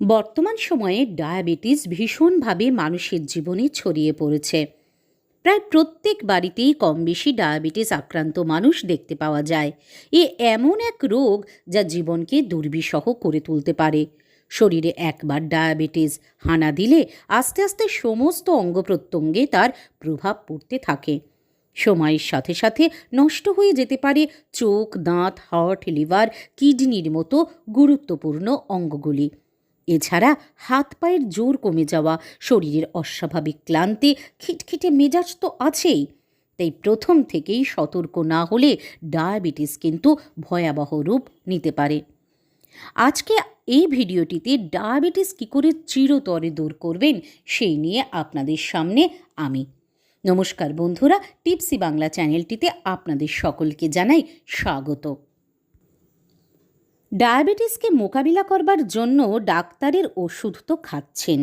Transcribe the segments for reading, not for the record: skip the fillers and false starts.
বর্তমান সময়ে ডায়াবেটিস ভীষণভাবে মানুষের জীবনে ছড়িয়ে পড়েছে। প্রায় প্রত্যেক বাড়িতেই কম বেশি ডায়াবেটিস আক্রান্ত মানুষ দেখতে পাওয়া যায়। এমন এক রোগ যা জীবনকে দুর্বিষহ করে তুলতে পারে। শরীরে একবার ডায়াবেটিস হানা দিলে আস্তে আস্তে সমস্ত অঙ্গ প্রত্যঙ্গে তার প্রভাব পড়তে থাকে। সময়ের সাথে সাথে নষ্ট হয়ে যেতে পারে চোখ, দাঁত, হার্ট, লিভার, কিডনির মতো গুরুত্বপূর্ণ অঙ্গগুলি। এছাড়া হাত পায়ের জোর কমে যাওয়া, শরীরের অস্বাভাবিক ক্লান্তি, খিটখিটে মেজাজ তো আছেই। তাই প্রথম থেকেই সতর্ক না হলে ডায়াবেটিস কিন্তু ভয়াবহ রূপ নিতে পারে। আজকে এই ভিডিওটিতে ডায়াবেটিস কী করে চিরতরে দূর করবেন সেই নিয়ে আপনাদের সামনে আমি। নমস্কার বন্ধুরা, টিপসি বাংলা চ্যানেলটিতে আপনাদের সকলকে জানাই স্বাগত। ডায়াবেটিসকে মোকাবিলা করবার জন্য ডাক্তারের ওষুধ তো খাচ্ছেন,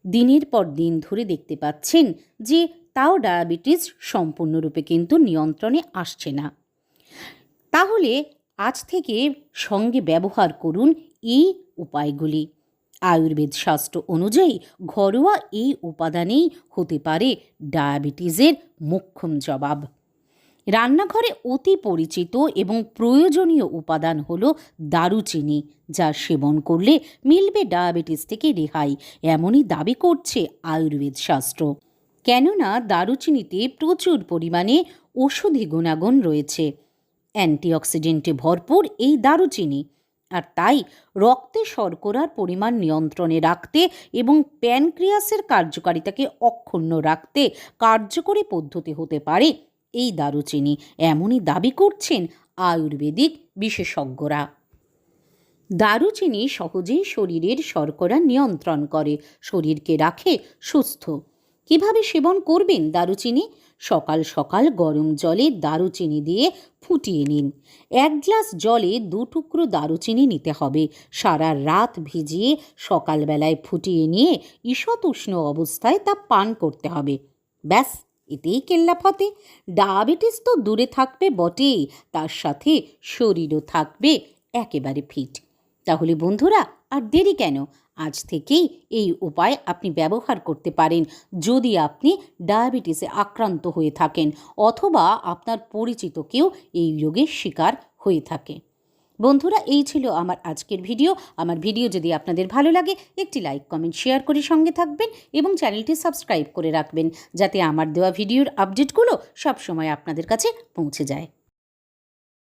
দিনের পর দিন ধরে দেখতে পাচ্ছেন যে তাও ডায়াবেটিস সম্পূর্ণরূপে কিন্তু নিয়ন্ত্রণে আসছে না। তাহলে আজ থেকে সঙ্গে ব্যবহার করুন এই উপায়গুলি। আয়ুর্বেদ শাস্ত্র অনুযায়ী ঘরোয়া এই উপাদানেই হতে পারে ডায়াবেটিসের মোক্ষম জবাব। রান্নাঘরে অতি পরিচিত এবং প্রয়োজনীয় উপাদান হলো দারুচিনি, যা সেবন করলে মিলবে ডায়াবেটিস থেকে রেহাই, এমনই দাবি করছে আয়ুর্বেদ শাস্ত্র। কেননা দারুচিনিতে প্রচুর পরিমাণে ঔষধি গুণাগুণ রয়েছে। অ্যান্টিঅক্সিডেন্টে ভরপুর এই দারুচিনি, আর তাই রক্তে শর্করার পরিমাণ নিয়ন্ত্রণে রাখতে এবং প্যানক্রিয়াসের কার্যকারিতাকে অক্ষুণ্ণ রাখতে কার্যকরী পদ্ধতি হতে পারে এই দারুচিনি, এমনই দাবি করছেন আয়ুর্বেদিক বিশেষজ্ঞরা। দারুচিনি সহজেই শরীরের শর্করা নিয়ন্ত্রণ করে, শরীরকে রাখে সুস্থ। কিভাবে সেবন করবেন দারুচিনি? সকাল সকাল গরম জলে দারুচিনি দিয়ে ফুটিয়ে নিন। 1 গ্লাস জলে 2 টুকরো দারুচিনি নিতে হবে। সারা রাত ভিজিয়ে সকালবেলায় ফুটিয়ে নিয়ে ঈষৎ উষ্ণ অবস্থায় তা পান করতে হবে। ব্যাস, এতেই কেল্লাফতে। ডায়াবেটিস তো দূরে থাকবে বটেই, তার সাথে শরীরও থাকবে একেবারে ফিট। তাহলে বন্ধুরা, আর দেরি কেন? আজ থেকেই এই উপায় আপনি ব্যবহার করতে পারেন যদি আপনি ডায়াবেটিসে আক্রান্ত হয়ে থাকেন অথবা আপনার পরিচিত কেউ এই রোগের শিকার হয়ে থাকে। বন্ধুরা, এই ছিল আমার আজকের ভিডিও। আমার ভিডিও যদি আপনাদের ভালো লাগে একটি লাইক, কমেন্ট, শেয়ার করে সঙ্গে থাকবেন এবং চ্যানেলটি সাবস্ক্রাইব করে রাখবেন, যাতে আমার দেওয়া ভিডিওর আপডেটগুলো সবসময় আপনাদের কাছে পৌঁছে যায়।